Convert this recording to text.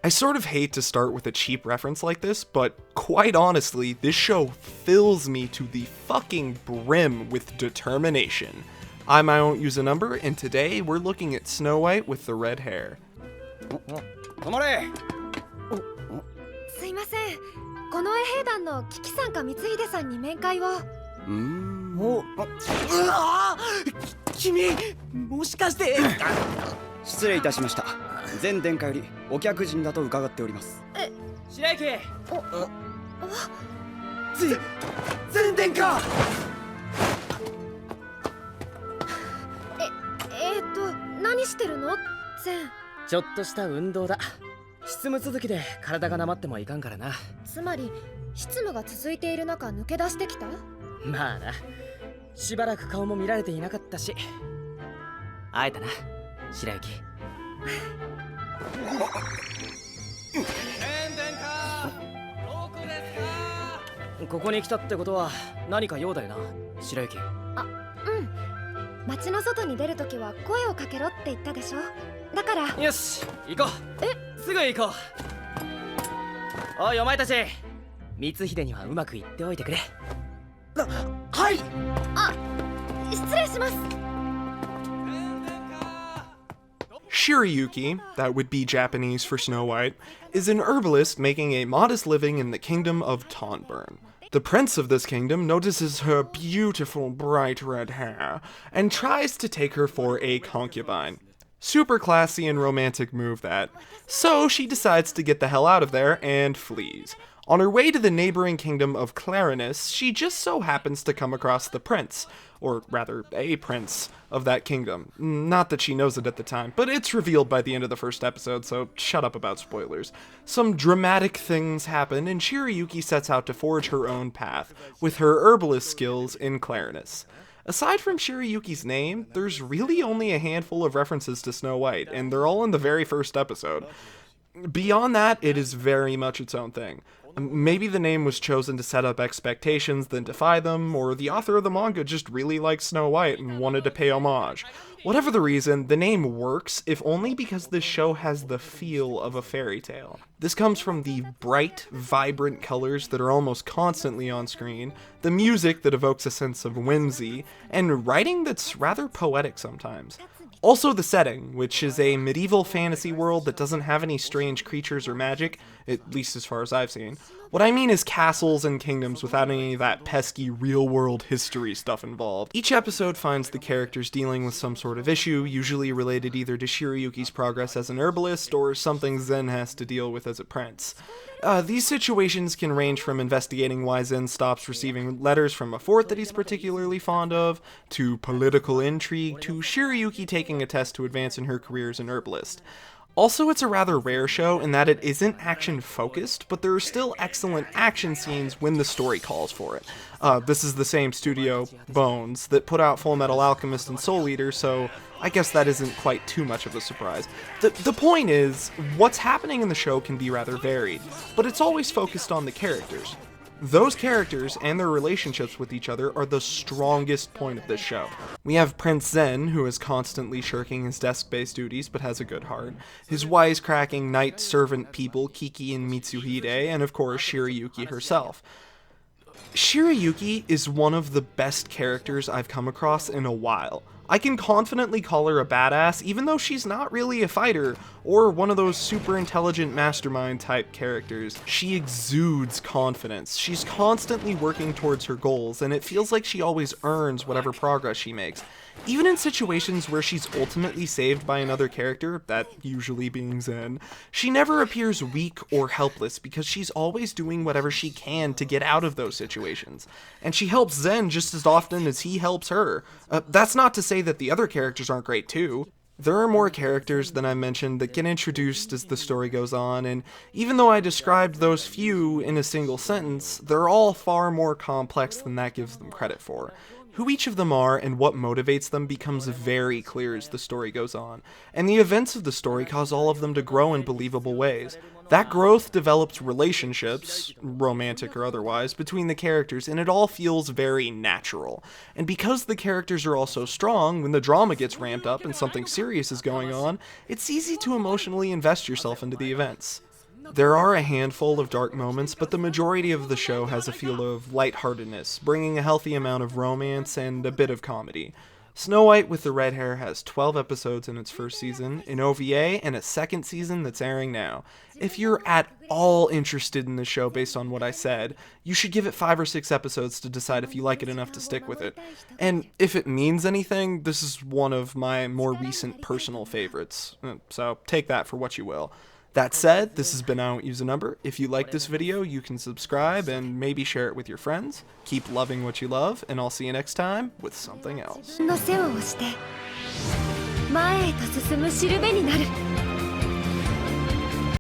I sort of hate to start with a cheap reference like this, but quite honestly, this show fills me to the fucking brim with determination. I'm I Won't Use a Number, and today we're looking at Snow White with the red hair. すいません。この衛兵団のキキさんか光秀さんに面会を。君、もしかして。失礼いたしました。全殿下よりお客人だと伺っております。白雪。全殿下。何してるの？全。ちょっとした運動だ。執務続きで体がなまってもいかんからな。つまり執務が続いている中抜け出してきた？まあな。しばらく顔も見られていなかったし。会えたな、白雪。ここに来たってことは何か用だよな、白雪。あ、うん。街の外に出るときは声をかけろって言ったでしょ。だから。よし、行こう。すぐ行こう。おい、お前たち。光秀にはうまく言っておいてくれ。はい。あ、失礼します。Shirayuki, that would be Japanese for Snow White, is an herbalist making a modest living in the kingdom of Tonburn. The prince of this kingdom notices her beautiful bright red hair and tries to take her for a concubine. Super classy and romantic move that. So she decides to get the hell out of there and flees. On her way to the neighboring kingdom of Clarinus, she just so happens to come across the prince, or rather, a prince of that kingdom. Not that she knows it at the time, but it's revealed by the end of the first episode, so shut up about spoilers. Some dramatic things happen, and Shirayuki sets out to forge her own path, with her herbalist skills in Clarinus. Aside from Shirayuki's name, there's really only a handful of references to Snow White, and they're all in the very first episode. Beyond that, it is very much its own thing. Maybe the name was chosen to set up expectations, then defy them, or the author of the manga just really liked Snow White and wanted to pay homage. Whatever the reason, the name works, if only because this show has the feel of a fairy tale. This comes from the bright, vibrant colors that are almost constantly on screen, the music that evokes a sense of whimsy, and writing that's rather poetic sometimes. Also the setting, which is a medieval fantasy world that doesn't have any strange creatures or magic, at least as far as I've seen. What I mean is castles and kingdoms without any of that pesky real-world history stuff involved. Each episode finds the characters dealing with some sort of issue, usually related either to Shirayuki's progress as an herbalist or something Zen has to deal with as a prince. These situations can range from investigating why Zen stops receiving letters from a fort that he's particularly fond of, to political intrigue, to Shirayuki taking a test to advance in her career as an herbalist. Also, it's a rather rare show in that it isn't action-focused, but there are still excellent action scenes when the story calls for it. This is the same studio, Bones, that put out Fullmetal Alchemist and Soul Eater, so I guess that isn't quite too much of a surprise. The point is, what's happening in the show can be rather varied, but it's always focused on the characters. Those characters and their relationships with each other are the strongest point of this show. We have Prince Zen, who is constantly shirking his desk-based duties but has a good heart, his wisecracking knight servant people Kiki and Mitsuhide, and of course Shirayuki herself. Shirayuki is one of the best characters I've come across in a while. I can confidently call her a badass even though she's not really a fighter or one of those super intelligent mastermind type characters. She exudes confidence. She's constantly working towards her goals, and it feels like she always earns whatever progress she makes. Even in situations where she's ultimately saved by another character, that usually being Zen, she never appears weak or helpless because she's always doing whatever she can to get out of those situations. And she helps Zen just as often as he helps her. That's not to say that the other characters aren't great too. There are more characters than I mentioned that get introduced as the story goes on, and even though I described those few in a single sentence, they're all far more complex than that gives them credit for. Who each of them are and what motivates them becomes very clear as the story goes on, and the events of the story cause all of them to grow in believable ways. That growth develops relationships, romantic or otherwise, between the characters, and it all feels very natural. And because the characters are all so strong, when the drama gets ramped up and something serious is going on, it's easy to emotionally invest yourself into the events. There are a handful of dark moments, but the majority of the show has a feel of lightheartedness, bringing a healthy amount of romance and a bit of comedy. Snow White with the Red Hair has 12 episodes in its first season, an OVA, and a second season that's airing now. If you're at all interested in the show based on what I said, you should give it 5 or 6 episodes to decide if you like it enough to stick with it. And if it means anything, this is one of my more recent personal favorites, so take that for what you will. That said, this has been I Won't Use a Number. If you like this video, you can subscribe and maybe share it with your friends. Keep loving what you love, and I'll see you next time with something else. の世話をして前へと進むしるべになる